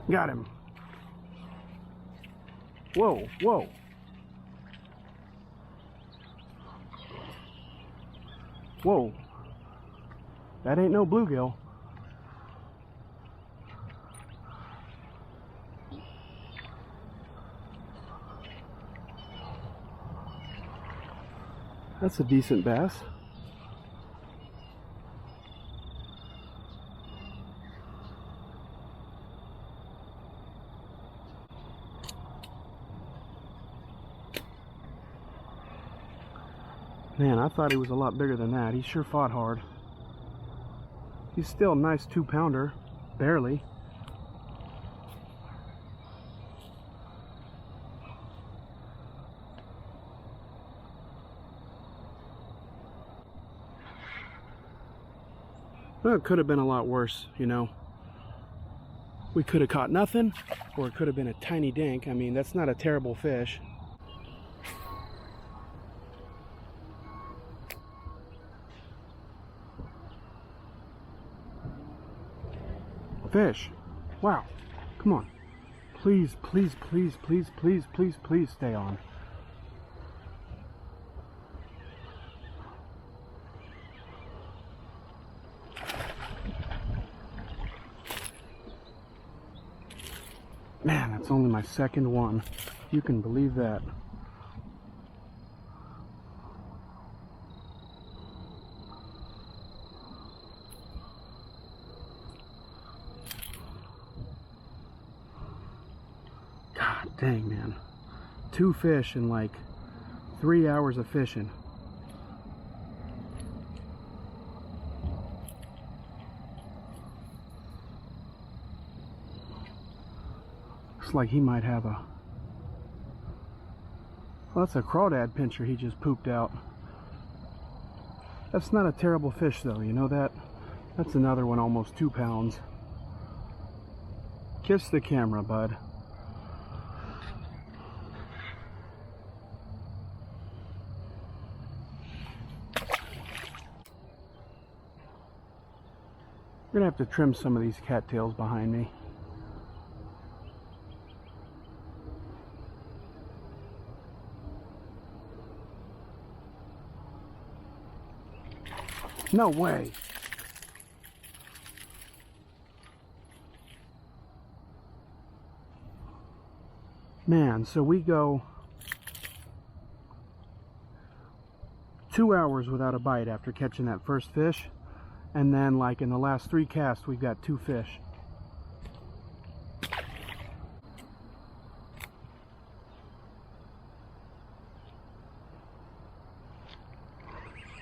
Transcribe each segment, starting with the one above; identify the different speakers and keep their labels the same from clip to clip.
Speaker 1: Got him. Whoa, whoa. Whoa. That ain't no bluegill. That's a decent bass. Man, I thought he was a lot bigger than that. He sure fought hard. He's still a nice 2-pounder, barely. Well, it could have been a lot worse, you know. We could have caught nothing, or it could have been a tiny dink. I mean, that's not a terrible fish. Fish. Wow. Come on. Please, please, please, please, please, please, please stay on. Man, that's only my second one. You can believe that. God dang, man. 2 fish in like 3 hours of fishing. Looks like he might have a... Well, that's a crawdad pincher he just pooped out. That's not a terrible fish though, you know that? That's another one, almost 2 pounds. Kiss the camera, bud. We're gonna have to trim some of these cattails behind me. No way. Man, so we go 2 hours without a bite after catching that first fish. And then, like, in the last 3 casts, we've got 2 fish.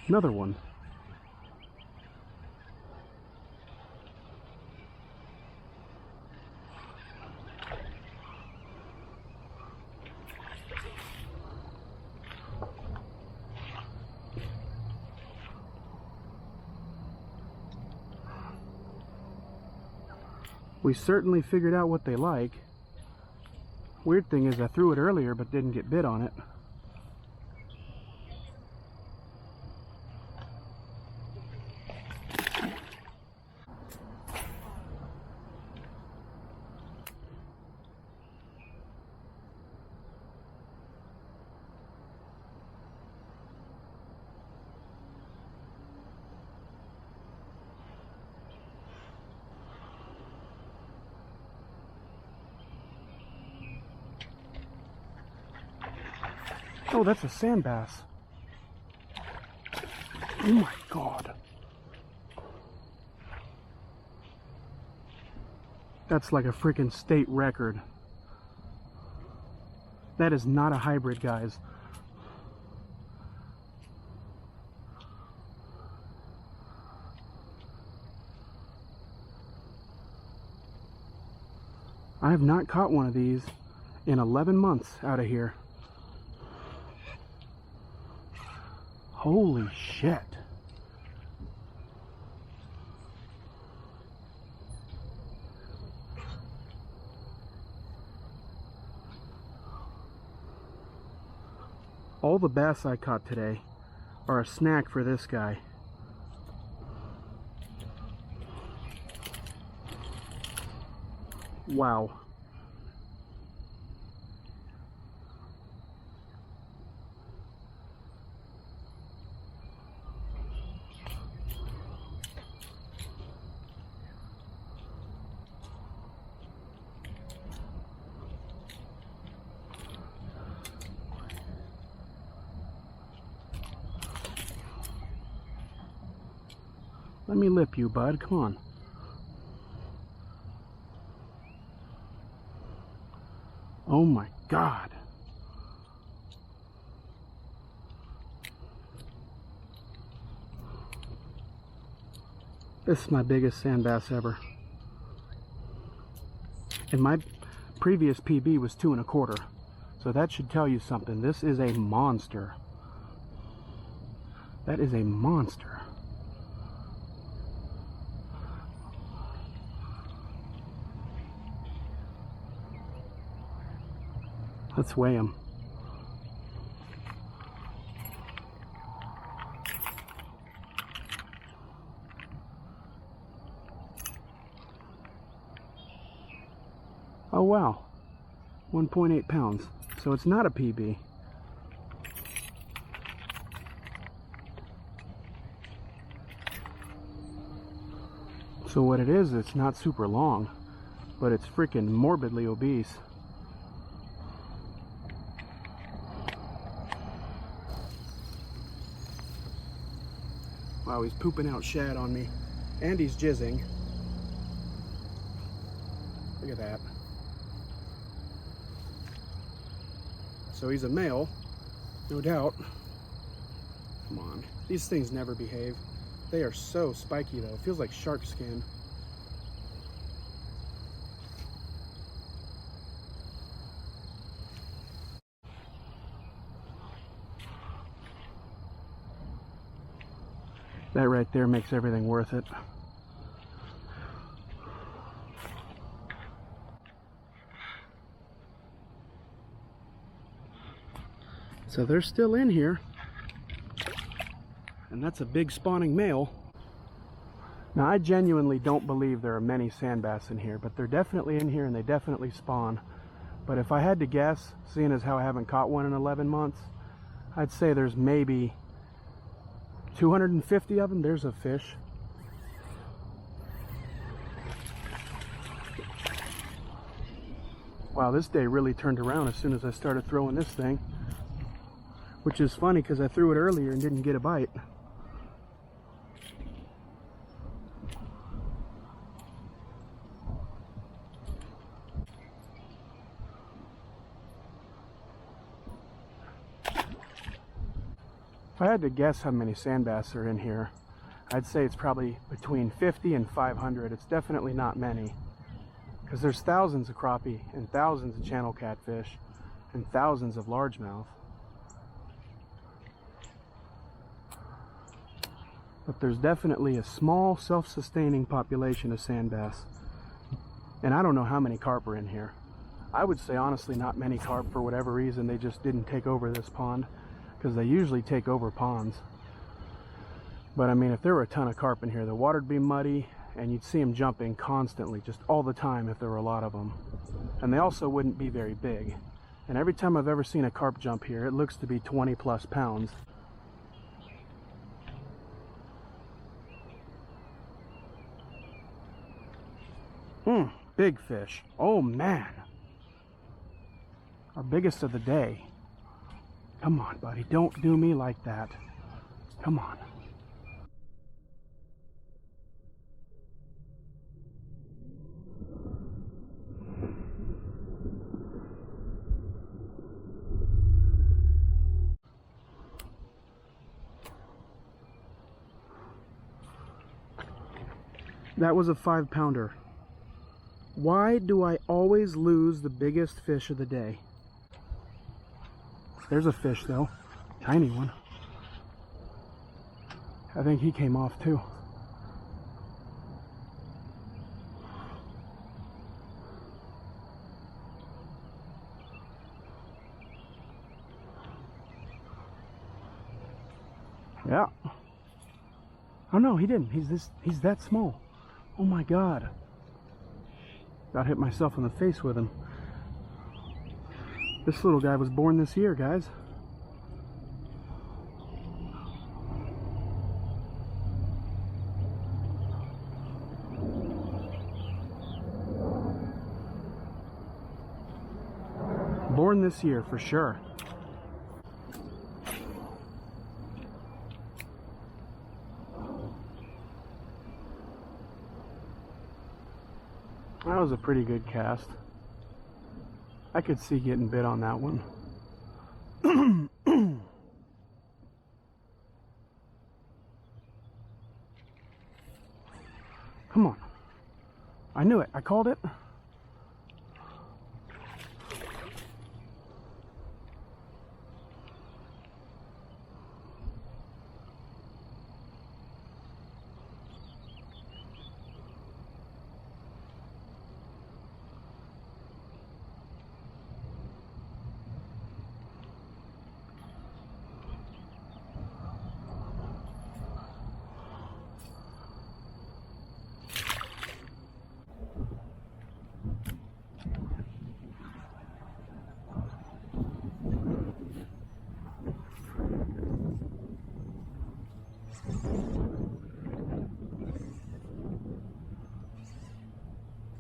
Speaker 1: Another one. We certainly figured out what they like. Weird thing is I threw it earlier but didn't get bit on it. Oh, that's a sandbass. Oh my God. That's like a freaking state record. That is not a hybrid, guys. I have not caught one of these in 11 months out of here. Holy shit. All the bass I caught today are a snack for this guy. Wow. Let me lip you, bud. Come on. Oh my God. This is my biggest sand bass ever. And my previous PB was 2 1/4. So that should tell you something. This is a monster. That is a monster. Let's weigh him. Oh wow, 1.8 pounds. So it's not a PB. So what it is, it's not super long, but it's freaking morbidly obese. Wow, he's pooping out shad on me. And he's jizzing. Look at that. So he's a male, no doubt. Come on. These things never behave. They are so spiky though. It feels like shark skin. That right there makes everything worth it. So they're still in here. And that's a big spawning male. Now I genuinely don't believe there are many sand bass in here, but they're definitely in here and they definitely spawn. But if I had to guess, seeing as how I haven't caught one in 11 months, I'd say there's maybe 250 of them. There's a fish. Wow, this day really turned around as soon as I started throwing this thing. Which is funny because I threw it earlier and didn't get a bite. If I had to guess how many sand bass are in here, I'd say it's probably between 50 and 500. It's definitely not many, because there's thousands of crappie and thousands of channel catfish and thousands of largemouth. But there's definitely a small self-sustaining population of sand bass. And I don't know how many carp are in here. I would say honestly not many carp. For whatever reason they just didn't take over this pond, because they usually take over ponds. But I mean, if there were a ton of carp in here, the water would be muddy and you'd see them jumping constantly, just all the time if there were a lot of them. And they also wouldn't be very big. And every time I've ever seen a carp jump here, it looks to be 20 plus pounds. Big fish. Oh man. Our biggest of the day. Come on, buddy. Don't do me like that. Come on. That was a 5-pounder. Why do I always lose the biggest fish of the day? There's a fish though, tiny one. I think he came off too. Yeah. Oh no, he didn't. He's that small. Oh my God. About hit myself in the face with him. This little guy was born this year, guys. Born this year for sure. That was a pretty good cast. I could see getting bit on that one. Come on. I knew it. I called it.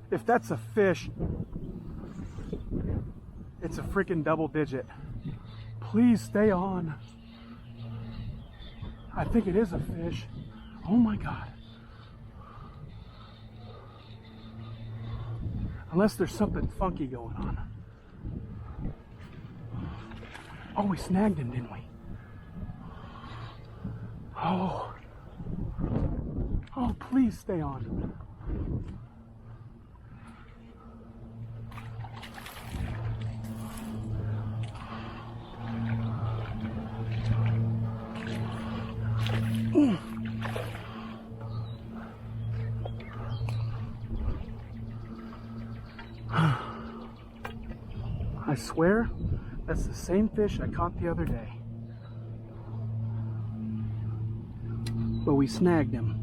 Speaker 1: If that's a fish, it's a freaking double digit. Please stay on. I think it is a fish. Oh my God. Unless there's something funky going on. Oh, we snagged him, didn't we? Oh. Oh, please stay on. I swear, that's the same fish I caught the other day. But we snagged him.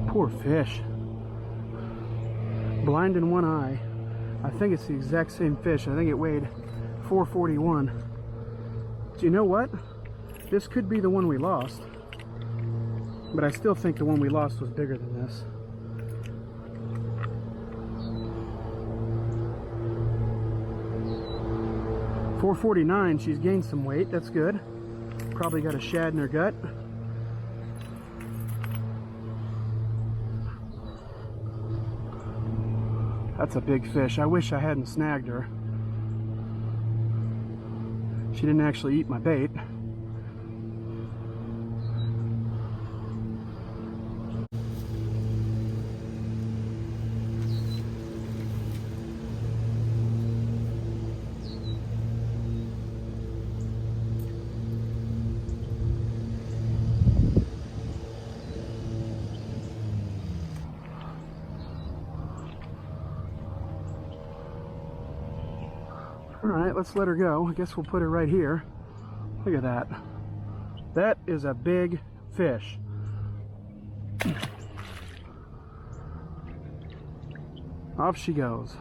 Speaker 1: Poor fish. Blind in one eye. I think it's the exact same fish. I think it weighed 441. Do you know what? This could be the one we lost. But I still think the one we lost was bigger than this. $4.49, she's gained some weight, that's good. Probably got a shad in her gut. That's a big fish. I wish I hadn't snagged her. She didn't actually eat my bait. Alright, let's let her go. I guess we'll put her right here. Look at that. That is a big fish. Off she goes.